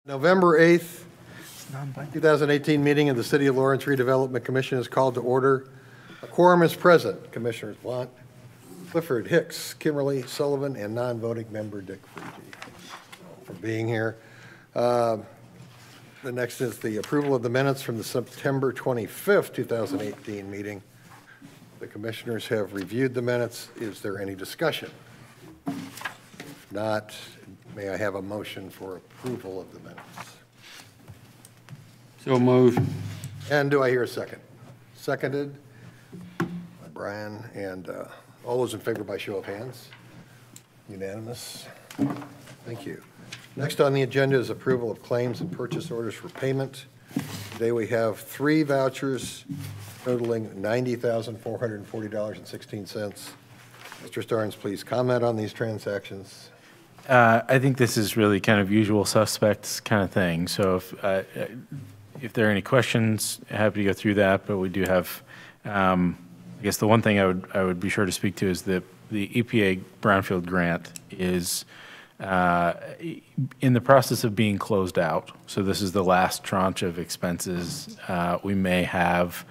November 8th, 2018 meeting of the City of Lawrence Redevelopment Commission is called to order. A quorum is present. Commissioners Blunt, Clifford, Hicks, Kimberly, Sullivan, and non-voting member Dick Freege for being here. The next is the approval of the minutes from the September 25th, 2018 meeting. The commissioners have reviewed the minutes. Is there any discussion? If not, may I have a motion for approval of the minutes? So moved. And do I hear a second? Seconded by Brian. And all those in favor by show of hands? Unanimous. Thank you. Next on the agenda is approval of claims and purchase orders for payment. Today we have 3 vouchers totaling $90,440.16. Mr. Starnes, please comment on these transactions. I think this is really kind of usual suspects kind of thing. So if there are any questions, happy to go through that. But we do have, I guess the one thing I would be sure to speak to is the EPA Brownfield grant is in the process of being closed out. So this is the last tranche of expenses. We may have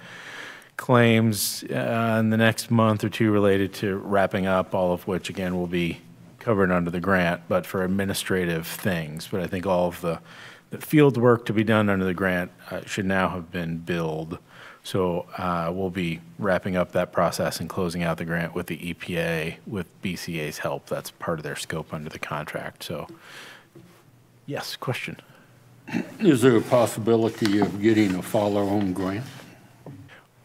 claims in the next month or two related to wrapping up, all of which again will be covered under the grant, but for administrative things. But I think all of the field work to be done under the grant should now have been billed. So we'll be wrapping up that process and closing out the grant with the EPA with BCA's help. That's part of their scope under the contract. So yes, question. Is there a possibility of getting a follow-on grant?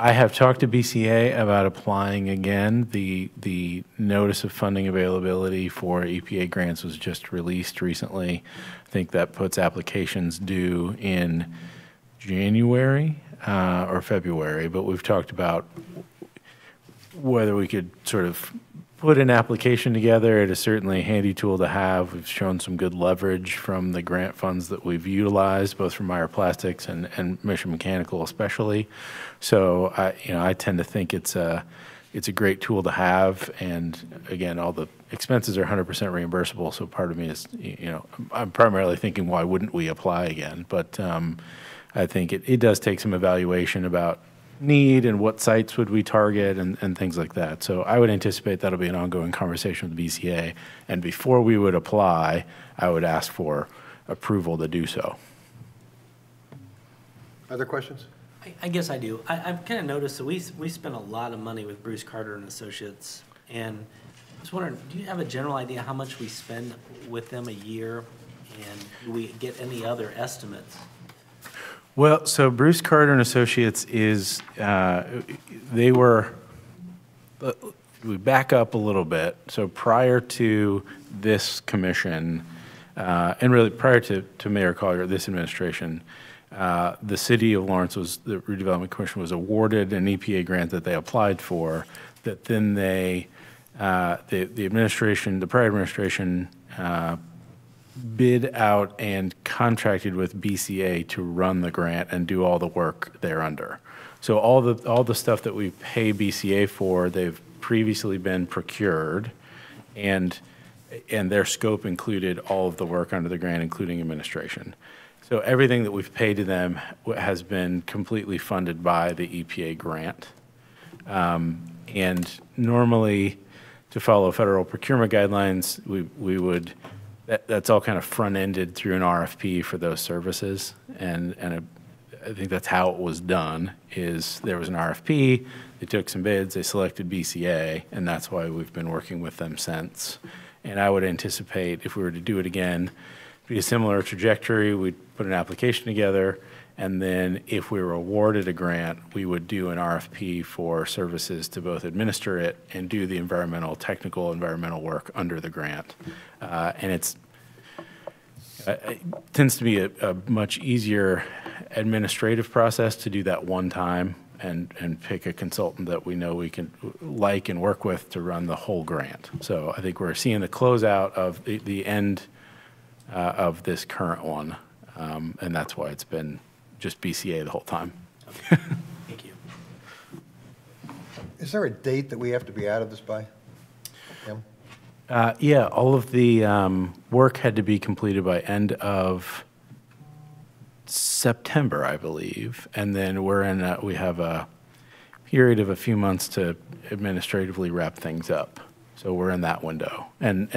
I have talked to BCA about applying again. The notice of funding availability for EPA grants was just released recently. I think that puts applications due in January or February, but we've talked about whether we could sort of put an application together. It is certainly a handy tool to have. We've shown some good leverage from the grant funds that we've utilized, both from Meyer Plastics and Mission Mechanical especially. So I tend to think it's a great tool to have. And again, all the expenses are 100% reimbursable. So part of me is, I'm primarily thinking, why wouldn't we apply again? But I think it does take some evaluation about need and what sites would we target and things like that. So I would anticipate that'll be an ongoing conversation with the BCA. And before we would apply, I would ask for approval to do so. Other questions? I guess I do. I've kind of noticed that we spent a lot of money with Bruce Carter and Associates, and I was wondering, do you have a general idea how much we spend with them a year, and do we get any other estimates? Well, so Bruce Carter and Associates is, we back up a little bit. So prior to this commission, and really prior to Mayor Collier, this administration, the City of Lawrence the Redevelopment Commission was awarded an EPA grant that they applied for, that then the prior administration, bid out and contracted with BCA to run the grant and do all the work thereunder. So all the stuff that we pay BCA for, they've previously been procured, and their scope included all of the work under the grant, including administration. So everything that we've paid to them has been completely funded by the EPA grant. And normally, to follow federal procurement guidelines, we would. That's all kind of front-ended through an RFP for those services, and I think that's how it was done. Is there was an RFP, they took some bids, they selected BCA, and that's why we've been working with them since. And I would anticipate if we were to do it again, it'd be a similar trajectory. We'd put an application together, and then if we were awarded a grant, we would do an RFP for services to both administer it and do the technical environmental work under the grant. And it tends to be a much easier administrative process to do that one time and pick a consultant that we know we can like and work with to run the whole grant. So I think we're seeing the closeout of the end of this current one, and that's why it's been just BCA the whole time. Okay. Thank you. Is there a date that we have to be out of this by? Tim? Yeah, all of the work had to be completed by end of September, I believe, and then we have a period of a few months to administratively wrap things up. So we're in that window, and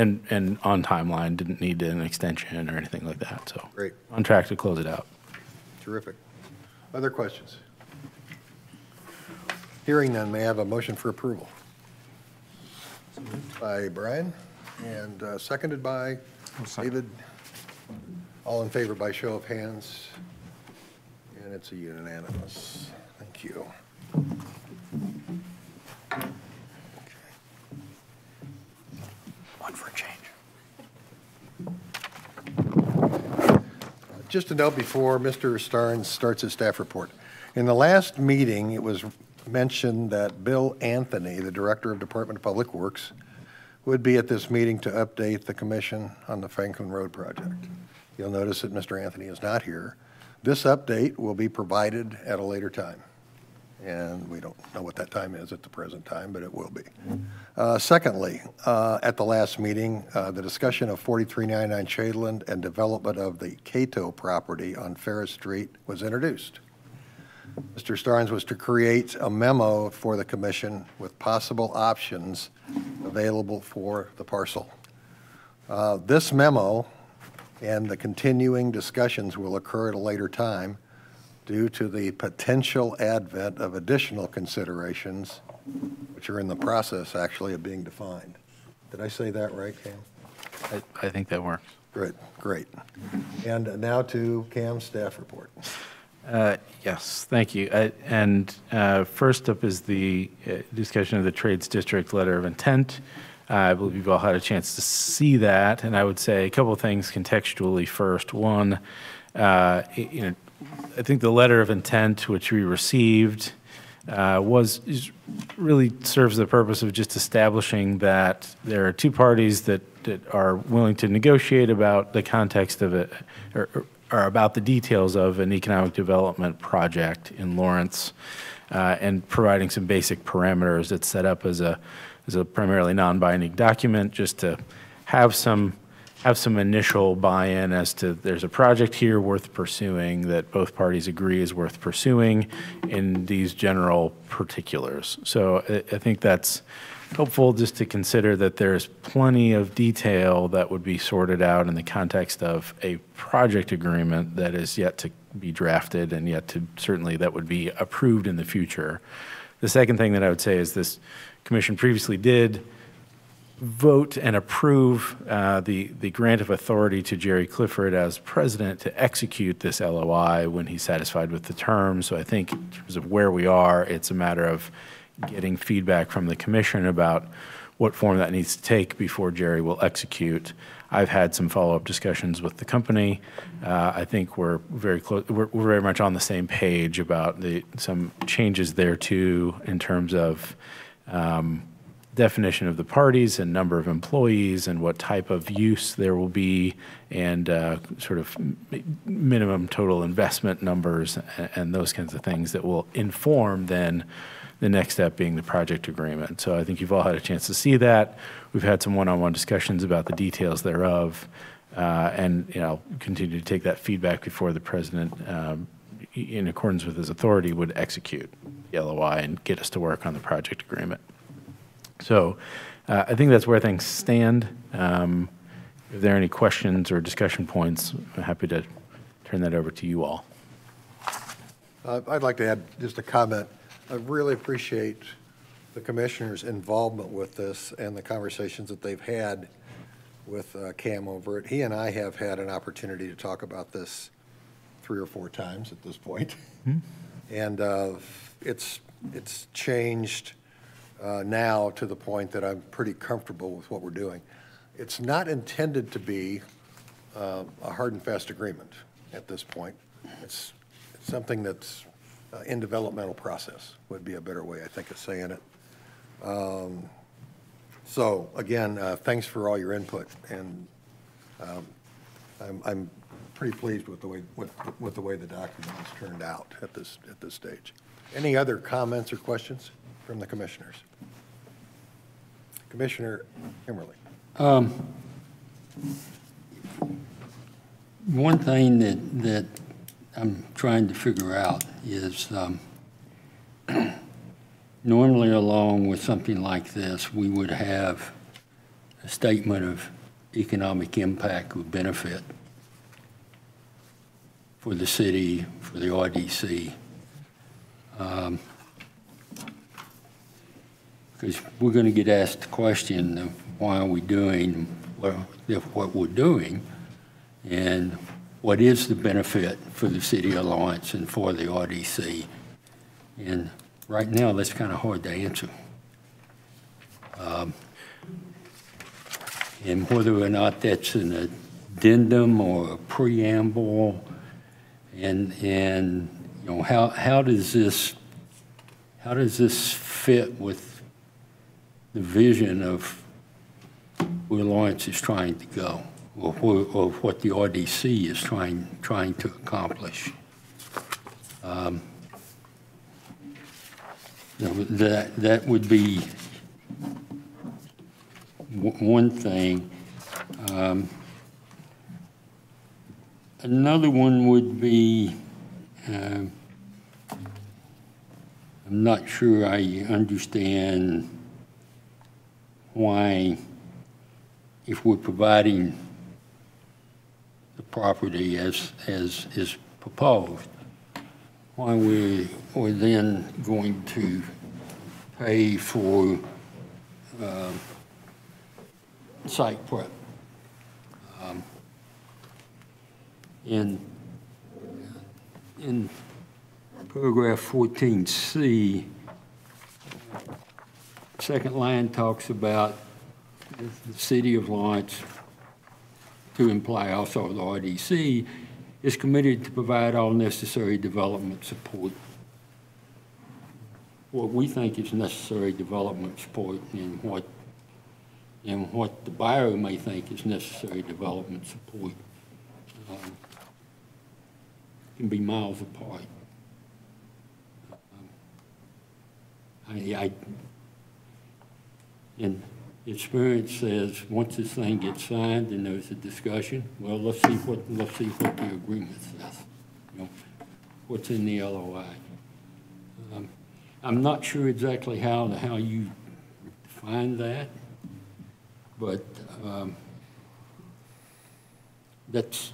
on timeline, didn't need an extension or anything like that. So Great. on track to close it out. Terrific. Other questions? Hearing none, may I have a motion for approval? By Brian and seconded by David. All in favor by show of hands. And it's a unanimous. Thank you. One for a change. Just a note before Mr. Starnes starts his staff report. In the last meeting, it was mentioned that Bill Anthony, the Director of Department of Public Works, would be at this meeting to update the commission on the Franklin Road project. You'll notice that Mr. Anthony is not here. This update will be provided at a later time. And we don't know what that time is at the present time, but it will be. Secondly, at the last meeting, the discussion of 4399 Shadeland and development of the Cato property on Ferris Street was introduced. Mr. Starnes was to create a memo for the commission with possible options available for the parcel. This memo and the continuing discussions will occur at a later time due to the potential advent of additional considerations, which are in the process, actually, of being defined. Did I say that right, Cam? I think that works. Good, great. And now to Cam's staff report. Yes, thank you. First up is the discussion of the Trades District Letter of Intent. I believe you've all had a chance to see that, and I would say a couple of things contextually first. One, I think the letter of intent which we received really serves the purpose of just establishing that there are two parties that are willing to negotiate about the context of it, or about the details of an economic development project in Lawrence, and providing some basic parameters that's set up as a primarily non-binding document, just to have some initial buy-in as to there's a project here worth pursuing that both parties agree is worth pursuing in these general particulars. So I think that's helpful just to consider that there's plenty of detail that would be sorted out in the context of a project agreement that is yet to be drafted and yet to certainly that would be approved in the future. The second thing that I would say is this commission previously did vote and approve the grant of authority to Jerry Clifford as president to execute this LOI when he's satisfied with the terms. So I think in terms of where we are, it's a matter of getting feedback from the commission about what form that needs to take before Jerry will execute. I've had some follow-up discussions with the company. I think we're very close. We're very much on the same page about some changes there too in terms of definition of the parties and number of employees and what type of use there will be and sort of minimum total investment numbers and those kinds of things that will inform then the next step being the project agreement. So I think you've all had a chance to see that. We've had some one-on-one discussions about the details thereof and continue to take that feedback before the president in accordance with his authority would execute the LOI and get us to work on the project agreement. So I think that's where things stand. If there are any questions or discussion points, I'm happy to turn that over to you all. I'd like to add just a comment. I really appreciate the commissioner's involvement with this and the conversations that they've had with Cam over it. He and I have had an opportunity to talk about this 3 or 4 times at this point. Mm-hmm. And it's changed now to the point that I'm pretty comfortable with what we're doing. It's not intended to be a hard and fast agreement at this point. It's something that's in developmental process would be a better way, I think, of saying it. So again, thanks for all your input, and I'm pretty pleased with the way the document has turned out at this stage. Any other comments or questions from the commissioners? Commissioner Kimberly. One thing that I'm trying to figure out is normally along with something like this, we would have a statement of economic impact or benefit for the city, for the RDC. Because we're going to get asked the question of why are we doing what we're doing, and what is the benefit for the city of Lawrence and for the RDC? And right now, that's kind of hard to answer. And whether or not that's an addendum or a preamble, and you know, how does this fit with the vision of where Lawrence is trying to go, or what the RDC is trying to accomplish? You know, that would be one thing. Another one would be, I'm not sure I understand why, if we're providing the property as is proposed, why we're then going to pay for site prep. In paragraph 14C, second line talks about the city of Lawrence, to imply also the RDC, is committed to provide all necessary development support. What we think is necessary development support, and what the buyer may think is necessary development support, can be miles apart. And experience says once this thing gets signed and there's a discussion, well, let's see what the agreement says. You know, what's in the LOI. I'm not sure exactly how you define that, but that's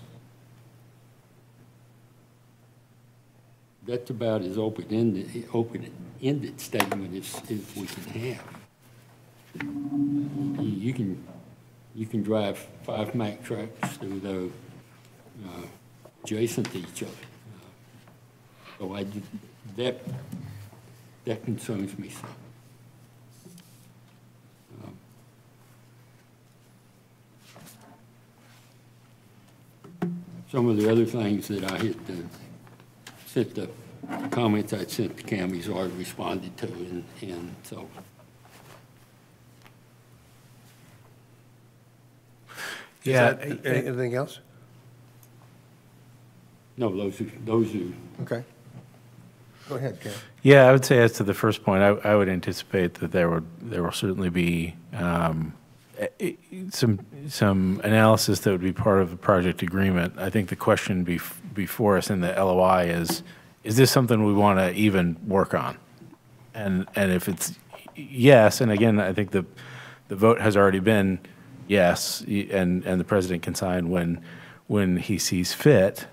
about as open-ended statement as we can have. You can drive 5 Mack trucks through the adjacent to each other. So that concerns me some. Some of the other things that I had sent the comments I'd sent to Cammy's already responded to, and so. Yeah. Anything else? No, those are. Okay. Go ahead, Ken. Yeah, I would say as to the first point, I would anticipate that there will certainly be some analysis that would be part of the project agreement. I think the question before us in the LOI is this something we want to even work on? And if it's yes, and again, I think the vote has already been yes, and the president can sign when he sees fit,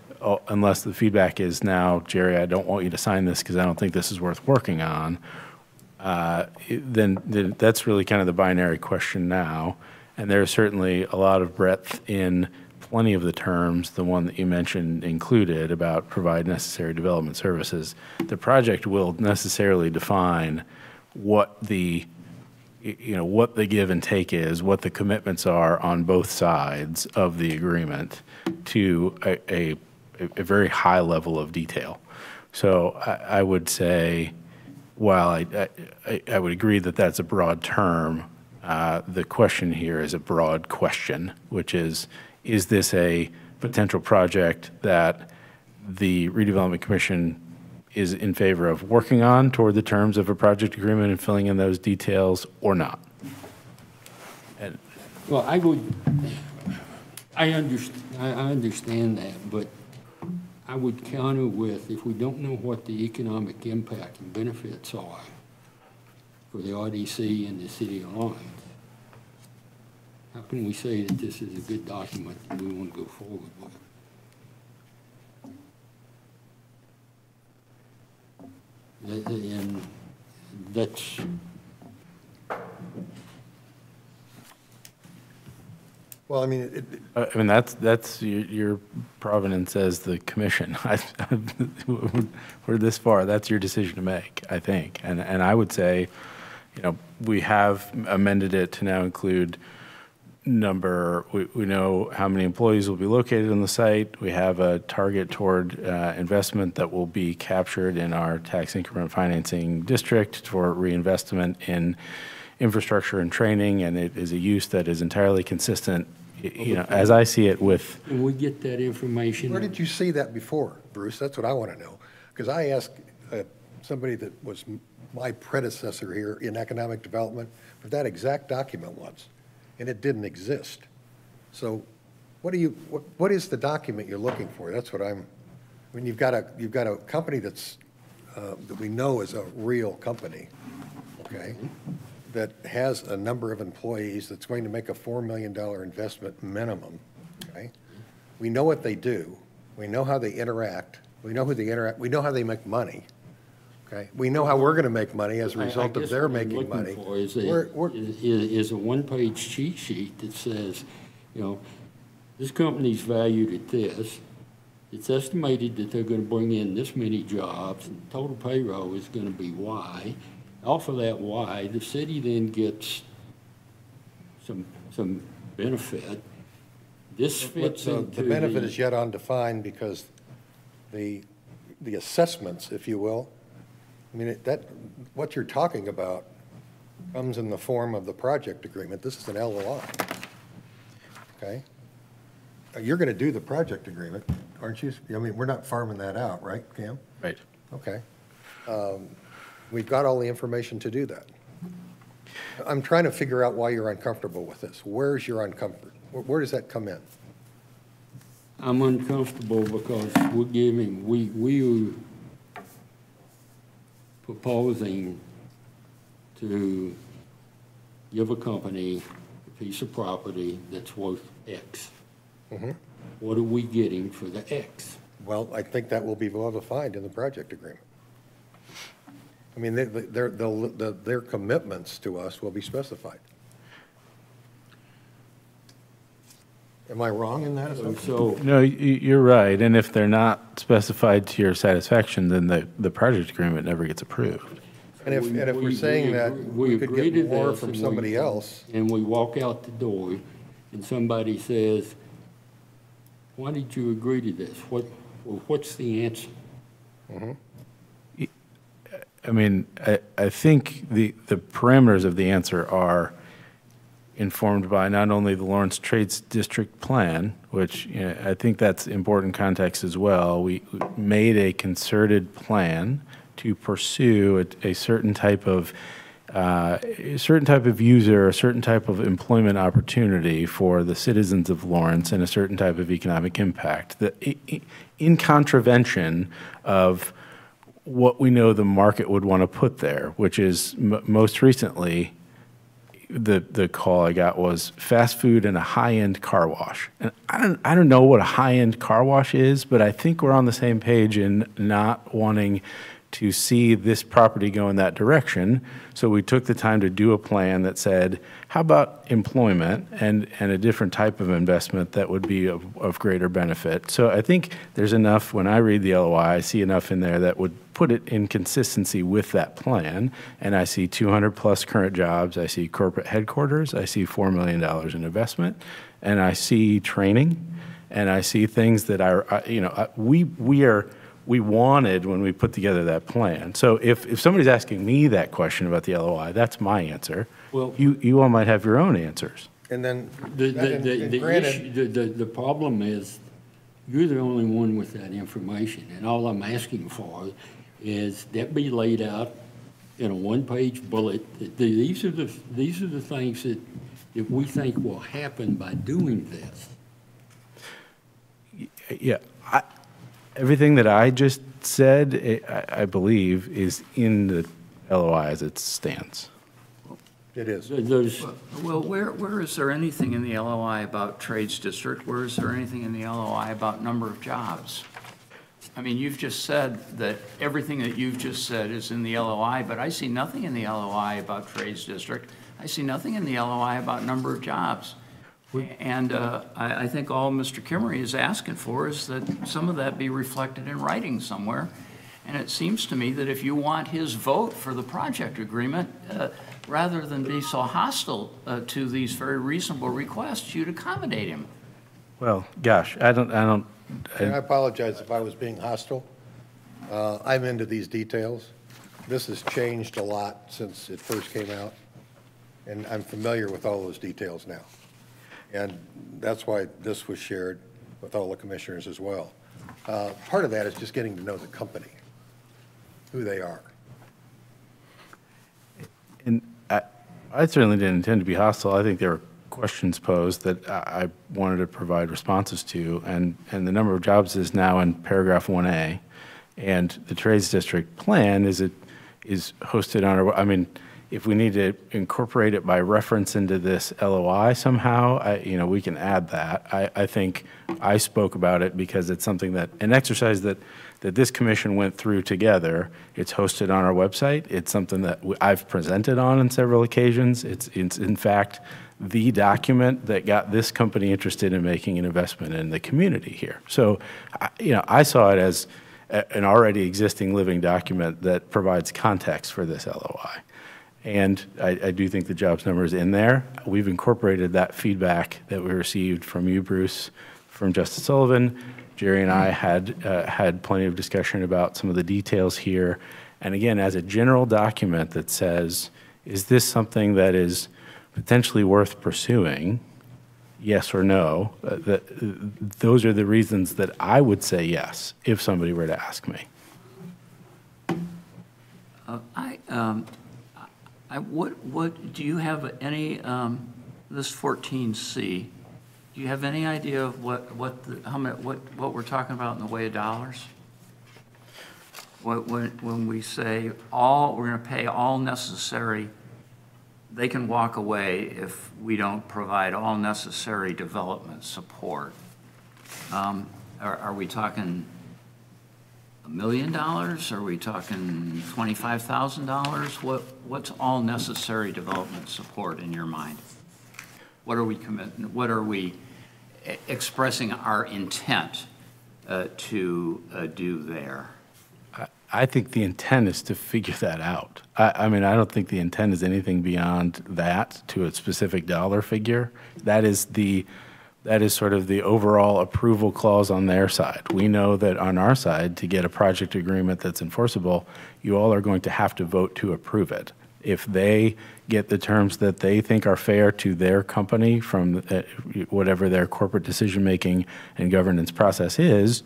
unless the feedback is now, Jerry, I don't want you to sign this because I don't think this is worth working on. Then that's really kind of the binary question now. And there's certainly a lot of breadth in plenty of the terms, the one that you mentioned included about provide necessary development services. The project will necessarily define what the give and take is, what the commitments are on both sides of the agreement to a very high level of detail. So I would say, while I would agree that that's a broad term, the question here is a broad question, which is this a potential project that the Redevelopment Commission is in favor of working on toward the terms of a project agreement and filling in those details, or not? And well, I understand that, but I would counter with, if we don't know what the economic impact and benefits are for the RDC and the city of Lawrence, how can we say that this is a good document that we want to go forward with? And that's, Well, I mean, I mean, that's your provenance as the commission. We're this far, that's your decision to make, I think. And I would say, you know, we have amended it to now include we know how many employees will be located on the site. We have a target toward investment that will be captured in our tax increment financing district for reinvestment in infrastructure and training, and it is a use that is entirely consistent, you know, as I see it with. can we get that information? where did you see that before, Bruce? That's what I want to know. Because I asked somebody that was my predecessor here in economic development for that exact document once, and it didn't exist. So what is the document you're looking for? That's what I mean, you've got a company that's, that we know is a real company, okay? That has a number of employees, that's going to make a $4 million investment minimum, okay? We know what they do. We know how they interact. We know who they interact. We know how they make money, okay? We know how we're going to make money as a result of their making money. Is a one-page cheat sheet that says, you know, this company's valued at this. It's estimated that they're going to bring in this many jobs, and total payroll is going to be Y. Off of that Y, the city then gets some benefit. This fits into the benefit is yet undefined because the assessments, if you will, I mean, what you're talking about comes in the form of the project agreement. This is an LOI, okay? You're going to do the project agreement, aren't you? I mean, we're not farming that out, right, Cam? Right. Okay. We've got all the information to do that. I'm trying to figure out why you're uncomfortable with this. Where's your uncomfort? Where does that come in? I'm uncomfortable because we are proposing to give a company a piece of property that's worth X. Mm-hmm. What are we getting for the X? Well, I think that will be well defined in the project agreement. I mean, their commitments to us will be specified. Am I wrong in that assumption? So No, you're right. And if they're not specified to your satisfaction, then the project agreement never gets approved. And if we're saying that we could agree to get more this from and somebody else, and we walk out the door and somebody says, why did you agree to this? What's the answer? mm-hmm. I mean, I think the parameters of the answer are informed by not only the Lawrence Trades District Plan, which, you know, I think that's important context as well. We made a concerted plan to pursue a certain type of user, a certain type of employment opportunity for the citizens of Lawrence, and a certain type of economic impact, in contravention of what we know the market would want to put there, which is most recently, the call I got was fast food and a high-end car wash. And I don't know what a high-end car wash is, but I think we're on the same page in not wanting to see this property go in that direction. So we took the time to do a plan that said, how about employment and a different type of investment that would be of greater benefit? So I think there's enough, when I read the LOI, I see enough in there that would put it in consistency with that plan. And I see 200 plus current jobs. I see corporate headquarters. I see $4 million in investment. And I see training. And I see things that we wanted when we put together that plan. So if somebody's asking me that question about the LOI, that's my answer. Well, you all might have your own answers. And then, the problem is, you're the only one with that information, and all I'm asking for is that be laid out in a one-page bullet. These are the things that we think will happen by doing this. Yeah, Everything that I just said, I believe, is in the LOI as it stands. It is. There's, Well, where is there anything in the LOI about trades district? Where is there anything in the LOI about number of jobs? I mean, you've just said that everything that you've just said is in the LOI, but I see nothing in the LOI about trades district. I see nothing in the LOI about number of jobs. And I think all Mr. Kimmery is asking for is that some of that be reflected in writing somewhere. And it seems to me that if you want his vote for the project agreement, rather than be so hostile to these very reasonable requests, you'd accommodate him. Well, gosh, I don't. And I apologize if I was being hostile. I'm into these details. This has changed a lot since it first came out, and I'm familiar with all those details now. And that's why this was shared with all the commissioners as well. Part of that is just getting to know the company, who they are. And I certainly didn't intend to be hostile. I think there were questions posed that I wanted to provide responses to, and the number of jobs is now in paragraph 1A, and the trades district plan is hosted on our. I mean, if we need to incorporate it by reference into this LOI somehow, we can add that. I think I spoke about it because it's something that an exercise that this commission went through together. It's hosted on our website. It's something that I've presented on several occasions. It's in fact the document that got this company interested in making an investment in the community here. So, I saw it as an already existing living document that provides context for this LOI. And I do think the jobs number is in there. We've incorporated that feedback that we received from you, Bruce, from Justice Sullivan. Jerry and I had plenty of discussion about some of the details here. And again, as a general document that says, is this something that is potentially worth pursuing, yes or no? Those are the reasons that I would say yes if somebody were to ask me. What do you have any, this 14C, do you have any idea of what we're talking about in the way of dollars? When we say we're going to pay all necessary, they can walk away if we don't provide all necessary development support. Are we talking $1 million? Are we talking $25,000? What's all necessary development support in your mind? What are we committing? What are we expressing our intent to do there? I think the intent is to figure that out. I mean, I don't think the intent is anything beyond that to a specific dollar figure. That is sort of the overall approval clause on their side. We know that on our side, to get a project agreement that's enforceable, you all are going to have to vote to approve it. If they get the terms that they think are fair to their company from whatever their corporate decision-making and governance process is,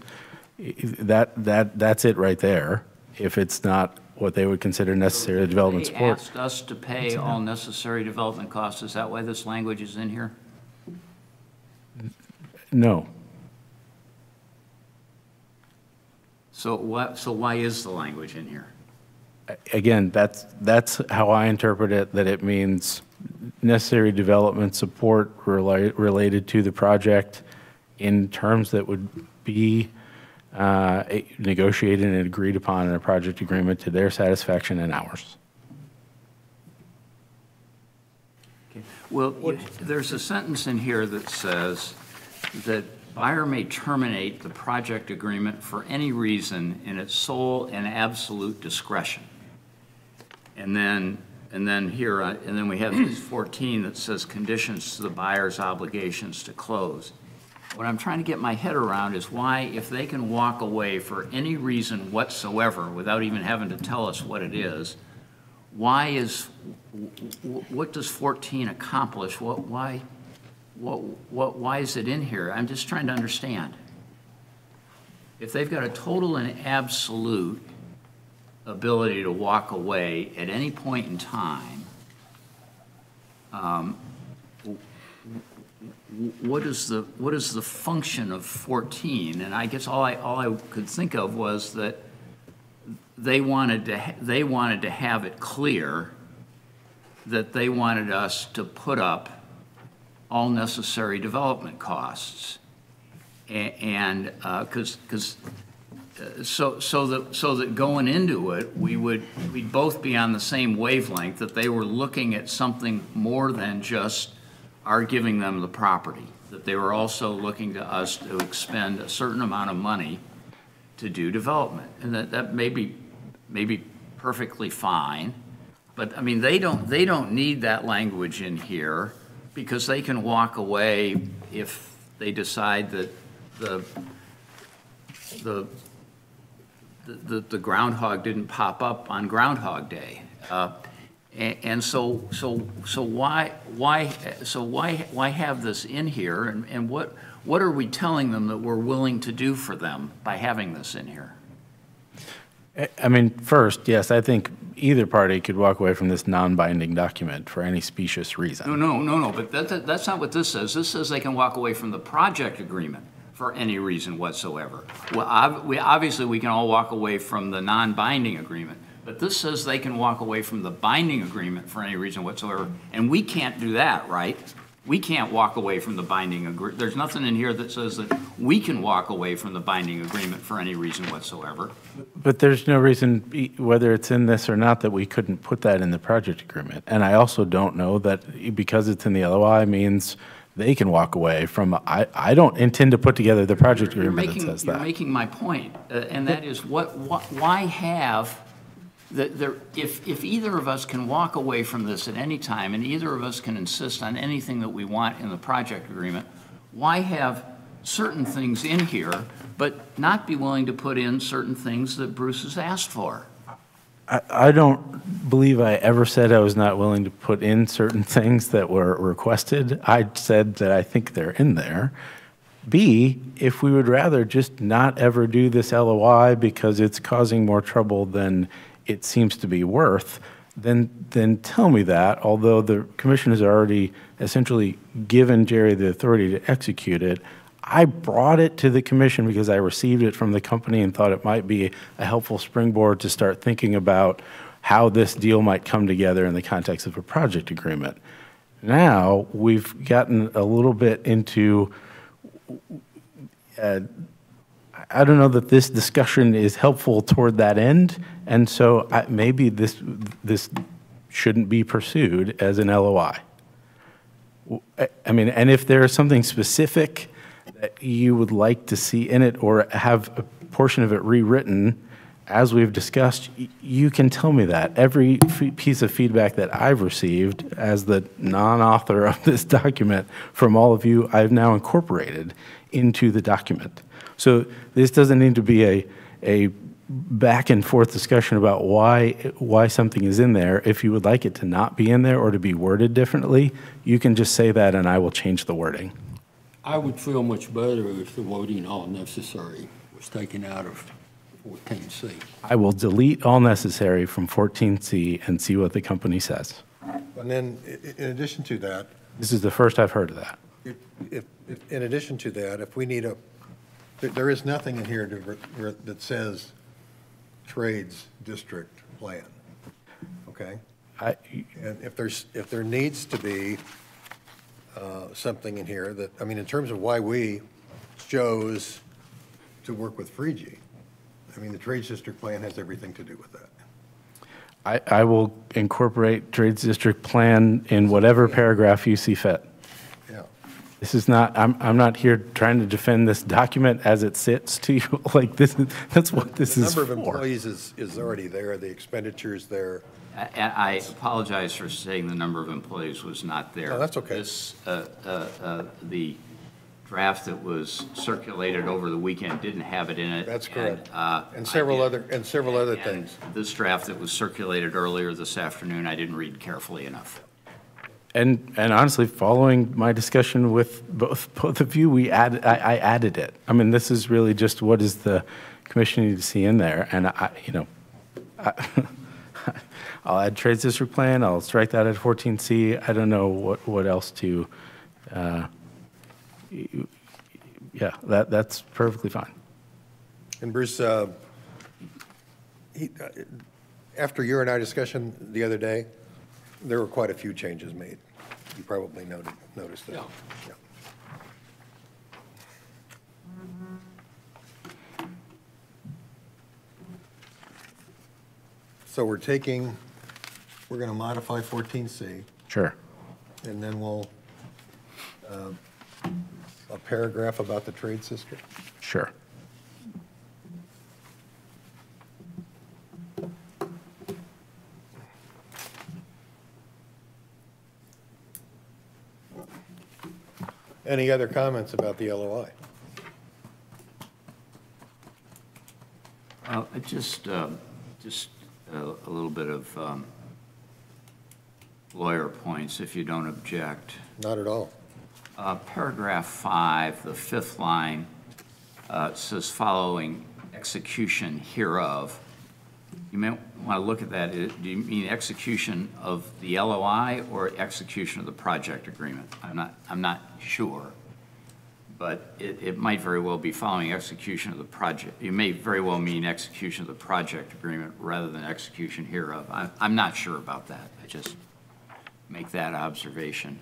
that's it right there. If it's not what they would consider necessary development support. They asked us to pay all necessary development costs. Is that why this language is in here? No. So why is the language in here? Again, that's how I interpret it, that it means necessary development support related to the project in terms that would be negotiated and agreed upon in a project agreement to their satisfaction and ours. Okay. Well, there's a sentence in here that says that buyer may terminate the project agreement for any reason in its sole and absolute discretion. And then we have this 14 that says conditions to the buyer's obligations to close. What I'm trying to get my head around is why, if they can walk away for any reason whatsoever without even having to tell us what it is, what does 14 accomplish? Why is it in here? I'm just trying to understand. If they've got a total and absolute ability to walk away at any point in time, what is the function of 14? And I guess all I could think of was that they wanted to have it clear that they wanted us to put up all necessary development costs, and so that going into it, we'd both be on the same wavelength, that they were looking at something more than just our giving them the property, that they were also looking to us to expend a certain amount of money to do development, and that may be perfectly fine, but I mean they don't need that language in here, because they can walk away if they decide that the groundhog didn't pop up on Groundhog Day, and so why have this in here, and what are we telling them that we're willing to do for them by having this in here? I mean, first, yes, I think either party could walk away from this non-binding document for any specious reason. No, but that's not what this says. This says they can walk away from the project agreement for any reason whatsoever. Well, obviously, we can all walk away from the non-binding agreement, but this says they can walk away from the binding agreement for any reason whatsoever, and we can't do that, right? We can't walk away from the binding agreement. There's nothing in here that says that we can walk away from the binding agreement for any reason whatsoever. But there's no reason, whether it's in this or not, that we couldn't put that in the project agreement. And I also don't know that because it's in the LOI means they can walk away from, I don't intend to put together the project agreement that says that. You're making my point, and that is why have, if either of us can walk away from this at any time, and either of us can insist on anything that we want in the project agreement, why have certain things in here, but not be willing to put in certain things that Bruce has asked for? I don't believe I ever said I was not willing to put in certain things that were requested. I said that I think they're in there. B, if we would rather just not ever do this LOI because it's causing more trouble than it seems to be worth, then tell me that, although the commission has already essentially given Jerry the authority to execute it. I brought it to the commission because I received it from the company and thought it might be a helpful springboard to start thinking about how this deal might come together in the context of a project agreement. Now, we've gotten a little bit into, I don't know that this discussion is helpful toward that end, and so maybe this shouldn't be pursued as an LOI. I mean, and if there is something specific that you would like to see in it or have a portion of it rewritten, as we've discussed, you can tell me that. Every piece of feedback that I've received as the non-author of this document from all of you, I've now incorporated into the document. So this doesn't need to be a back and forth discussion about why something is in there. If you would like it to not be in there or to be worded differently, you can just say that and I will change the wording. I would feel much better if the wording "all necessary" was taken out of 14C. I will delete all necessary from 14C and see what the company says. And then, in addition to that, This is the first I've heard of that. in addition to that, if we need there is nothing in here that says trades district plan, okay? And if there needs to be something in here that, I mean, in terms of why we chose to work with Freegee, I mean, the trades district plan has everything to do with that. I will incorporate trades district plan in whatever paragraph you see fit. Yeah. This is not, I'm not here trying to defend this document as it sits to you. Like that's what this is for. The number of employees is already there, the expenditure's there. I apologize for saying the number of employees was not there. No, that's okay. This, the draft that was circulated over the weekend didn't have it in it. That's correct. And several other things. This draft that was circulated earlier this afternoon, I didn't read carefully enough. And honestly, following my discussion with both of you, I added it. I mean, this is really just what does the commission need to see in there, and I'll add trades district plan. I'll strike that at 14C. I don't know what else to yeah, that's perfectly fine. And Bruce, after your and I discussion the other day, there were quite a few changes made. You probably noticed that. Yeah. Yeah. So we're going to modify 14C, Sure. and then we'll, a paragraph about the trade system. Sure. Any other comments about the LOI? Just a little bit of lawyer points, if you don't object. Not at all. Paragraph 5, the fifth line, says following execution hereof. You may want to look at that. Do you mean execution of the LOI or execution of the project agreement? I'm not sure, but it might very well be following execution of the project. You may very well mean execution of the project agreement rather than execution hereof. I'm not sure about that. I just make that observation.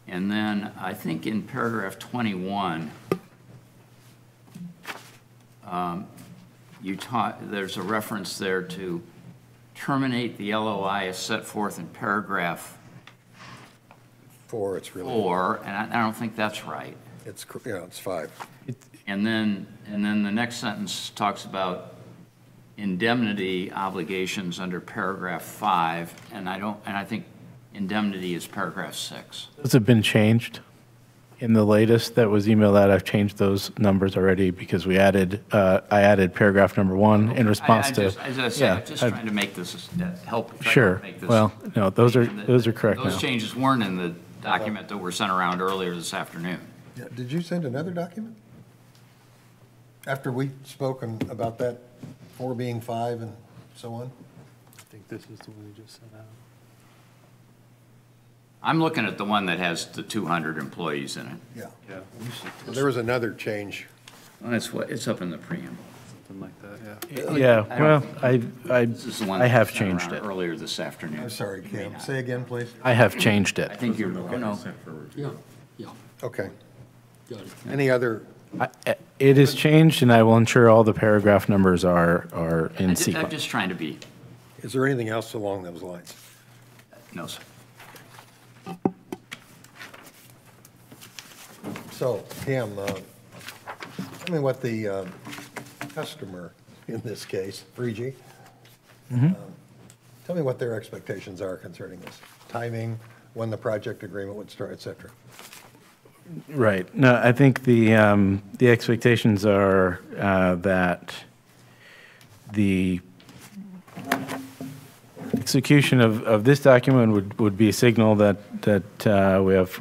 And then I think in paragraph 21, there's a reference there to terminate the LOI as set forth in paragraph 4, it's really. 4, and I don't think that's right. It's 5. And then the next sentence talks about indemnity obligations under paragraph 5, and I think indemnity is paragraph 6. Those have been changed in the latest that was emailed out. I've changed those numbers already because I added paragraph number 1 in response to. As I said, I'm just trying to make this help. Sure. Well, no, those are correct now. Those changes weren't in the document that were sent around earlier this afternoon. Yeah, did you send another document? After we spoken about that 4 being 5 and so on? I think this is the one you just sent out. I'm looking at the one that has the 200 employees in it. Yeah. Yeah, There was another change. Well, it's up in the preamble. something like that, yeah. Yeah, well, This is the one I that have was sent changed around it. earlier this afternoon. I'm sorry, Cam. Say again, please. I have changed it. I think you're, no, Yeah, yeah, Okay. got it. Any other, It is changed, and I will ensure all the paragraph numbers are in I'm sequence. just trying to be, is there anything else along those lines? no, sir. So, Cam, tell me what the customer, in this case, 3G, tell me what their expectations are concerning this. Timing, when the project agreement would start, et cetera. Right. No, I think the expectations are that the execution of this document would be a signal that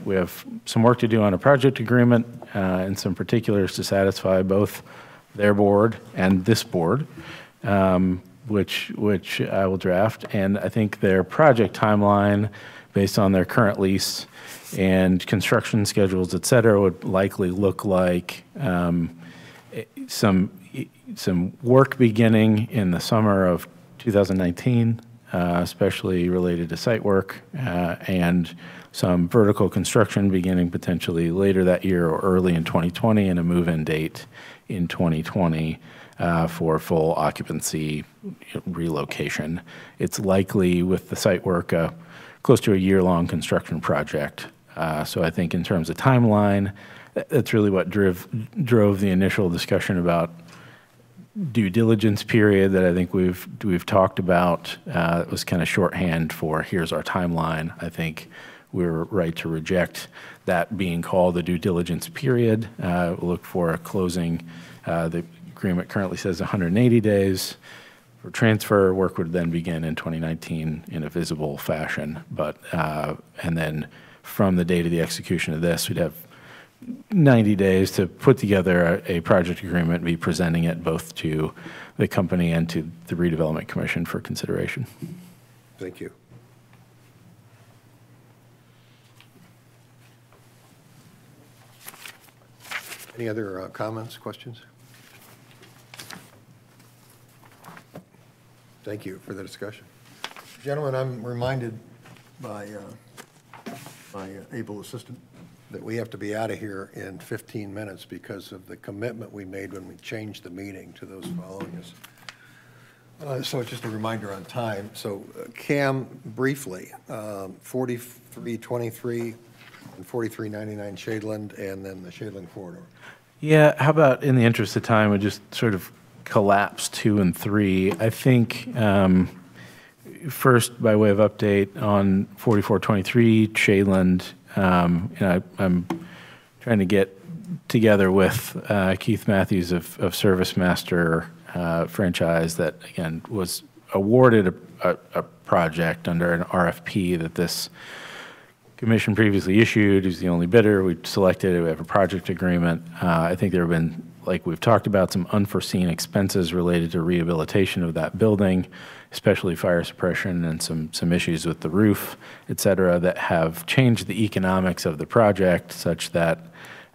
we have some work to do on a project agreement and some particulars to satisfy both their board and this board, which I will draft. And I think their project timeline, based on their current lease and construction schedules, et cetera, would likely look like some work beginning in the summer of 2019, especially related to site work, and some vertical construction beginning potentially later that year or early in 2020, and a move-in date in 2020 for full occupancy relocation. It's likely, with the site work, close to a year-long construction project. So I think in terms of timeline, that's really what drove the initial discussion about due diligence period that I think we've talked about. It was kind of shorthand for here's our timeline. I think we were right to reject that being called the due diligence period. We'll look for a closing. The agreement currently says 180 days. For transfer, work would then begin in 2019 in a visible fashion. But and then from the date of the execution of this, we'd have 90 days to put together a project agreement and be presenting it both to the company and to the Redevelopment Commission for consideration. Thank you. Any other comments, questions? Thank you for the discussion. Gentlemen, I'm reminded by my able assistant that we have to be out of here in 15 minutes because of the commitment we made when we changed the meeting to those following us. So it's just a reminder on time. So Cam, briefly, 4323 and 4399 Shadeland, and then the Shadeland corridor. Yeah, how about in the interest of time, we just sort of collapse 2 and 3. I think first, by way of update on 4423 Shadeland, I'm trying to get together with Keith Matthews of ServiceMaster franchise that, again, was awarded a project under an RFP that this commission previously issued. He's the only bidder. We selected it. We have a project agreement. I think there have been, like we've talked about, some unforeseen expenses related to rehabilitation of that building, especially fire suppression and some issues with the roof, et cetera, that have changed the economics of the project such that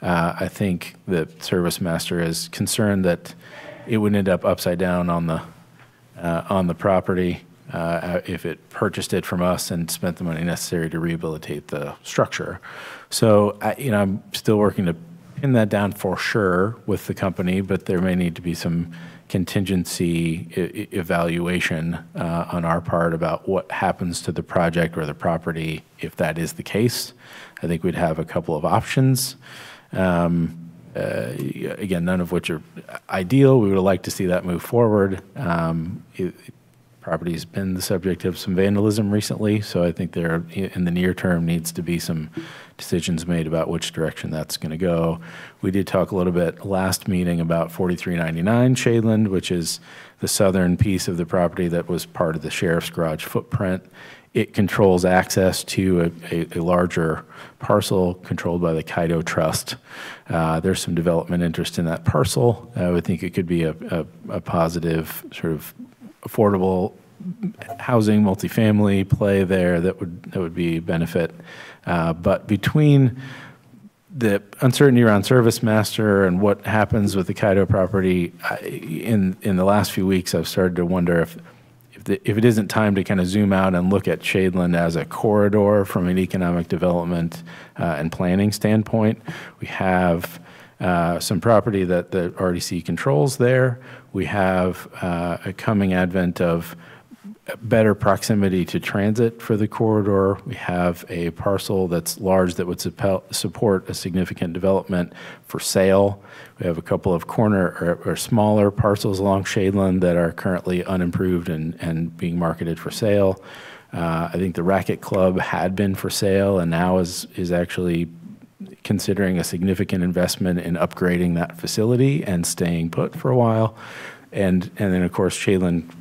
I think that ServiceMaster is concerned that it would end up upside down on the property if it purchased it from us and spent the money necessary to rehabilitate the structure. So, I'm still working to pin that down for sure with the company, but there may need to be some contingency evaluation on our part about what happens to the project or the property if that is the case. I think we'd have a couple of options. Again, none of which are ideal. We would like to see that move forward. Property's been the subject of some vandalism recently, so I think there, in the near term, needs to be some decisions made about which direction that's going to go. We did talk a little bit last meeting about 4399 Shadeland, which is the southern piece of the property that was part of the sheriff's garage footprint. It controls access to a larger parcel controlled by the Kaido Trust. There's some development interest in that parcel. I would think it could be a positive sort of affordable housing, multifamily play there that would be a benefit. But between the uncertainty around ServiceMaster and what happens with the Kaido property, in the last few weeks, I've started to wonder if it isn't time to kind of zoom out and look at Shadeland as a corridor from an economic development and planning standpoint. We have some property that the RDC controls there. We have a coming advent of better proximity to transit for the corridor. We have a parcel that's large that would support a significant development for sale. We have a couple of corner or smaller parcels along Shadeland that are currently unimproved and being marketed for sale. I think the Racquet Club had been for sale and now is actually considering a significant investment in upgrading that facility and staying put for a while. And then, of course, Shadeland,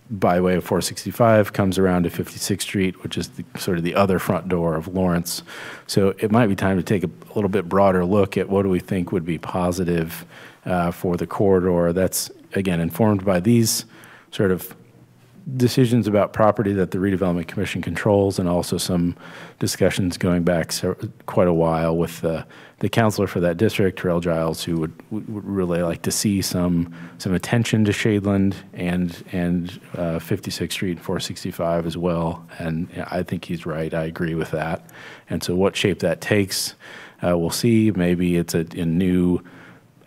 by way of 465, comes around to 56th Street, which is sort of the other front door of Lawrence. So it might be time to take a little bit broader look at what do we think would be positive for the corridor. That's, again, informed by these sort of decisions about property that the Redevelopment Commission controls, and also some discussions going back quite a while with the counselor for that district, Terrell Giles, who would really like to see some attention to Shadeland and 56th Street and 465 as well. And I think he's right. I agree with that. And so what shape that takes, we'll see. Maybe it's a new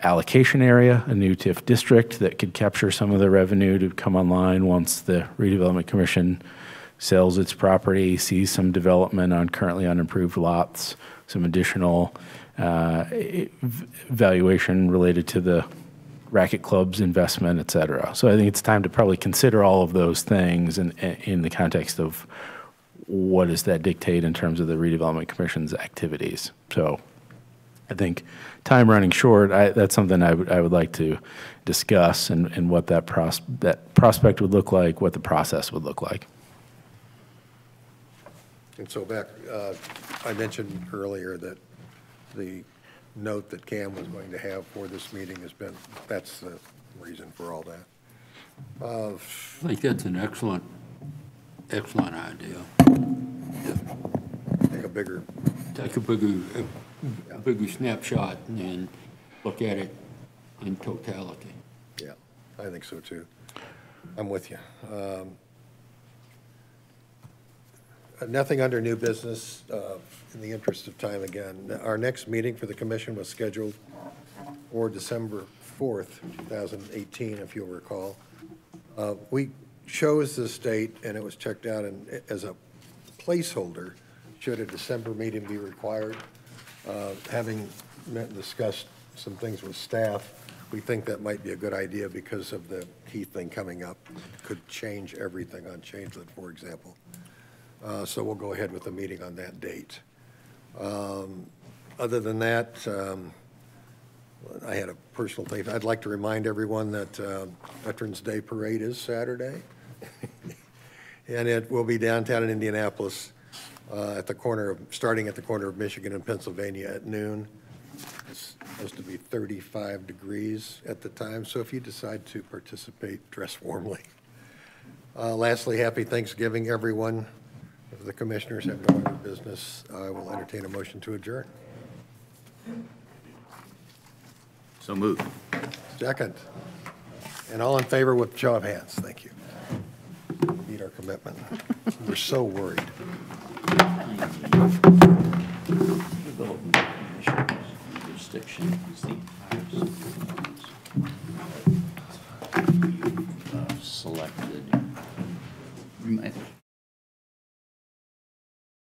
allocation area, a new TIF district that could capture some of the revenue to come online once the Redevelopment Commission sells its property, sees some development on currently unimproved lots, some additional valuation related to the Racquet Club's investment, et cetera. So I think it's time to probably consider all of those things in the context of what does that dictate in terms of the Redevelopment Commission's activities. So I think time running short, that's something I would like to discuss and what that prospect would look like, what the process would look like. And so back, I mentioned earlier that the note that Cam was going to have for this meeting that's the reason for all that. I think that's an excellent idea. Take a bigger Take a bigger snapshot and look at it in totality. Yeah, I think so too. I'm with you. Nothing under new business, in the interest of time again. Our next meeting for the commission was scheduled for December 4th, 2018, if you'll recall. We chose this date, and it was checked out as a placeholder, should a December meeting be required. Having met and discussed some things with staff, we think that might be a good idea because of the key thing coming up. Could change everything on Changelet, for example. So we'll go ahead with the meeting on that date. Other than that, I had a personal thing. I'd like to remind everyone that Veterans Day Parade is Saturday. And it will be downtown in Indianapolis starting at the corner of Michigan and Pennsylvania at noon. It's supposed to be 35 degrees at the time, so if you decide to participate, dress warmly. Lastly, happy Thanksgiving, everyone. If the commissioners have no other business, I will entertain a motion to adjourn. So moved. Second. And all in favor with show of hands. Thank you. Meet our commitment. We're so worried. Redevelopment Commission's jurisdiction is the entire selected.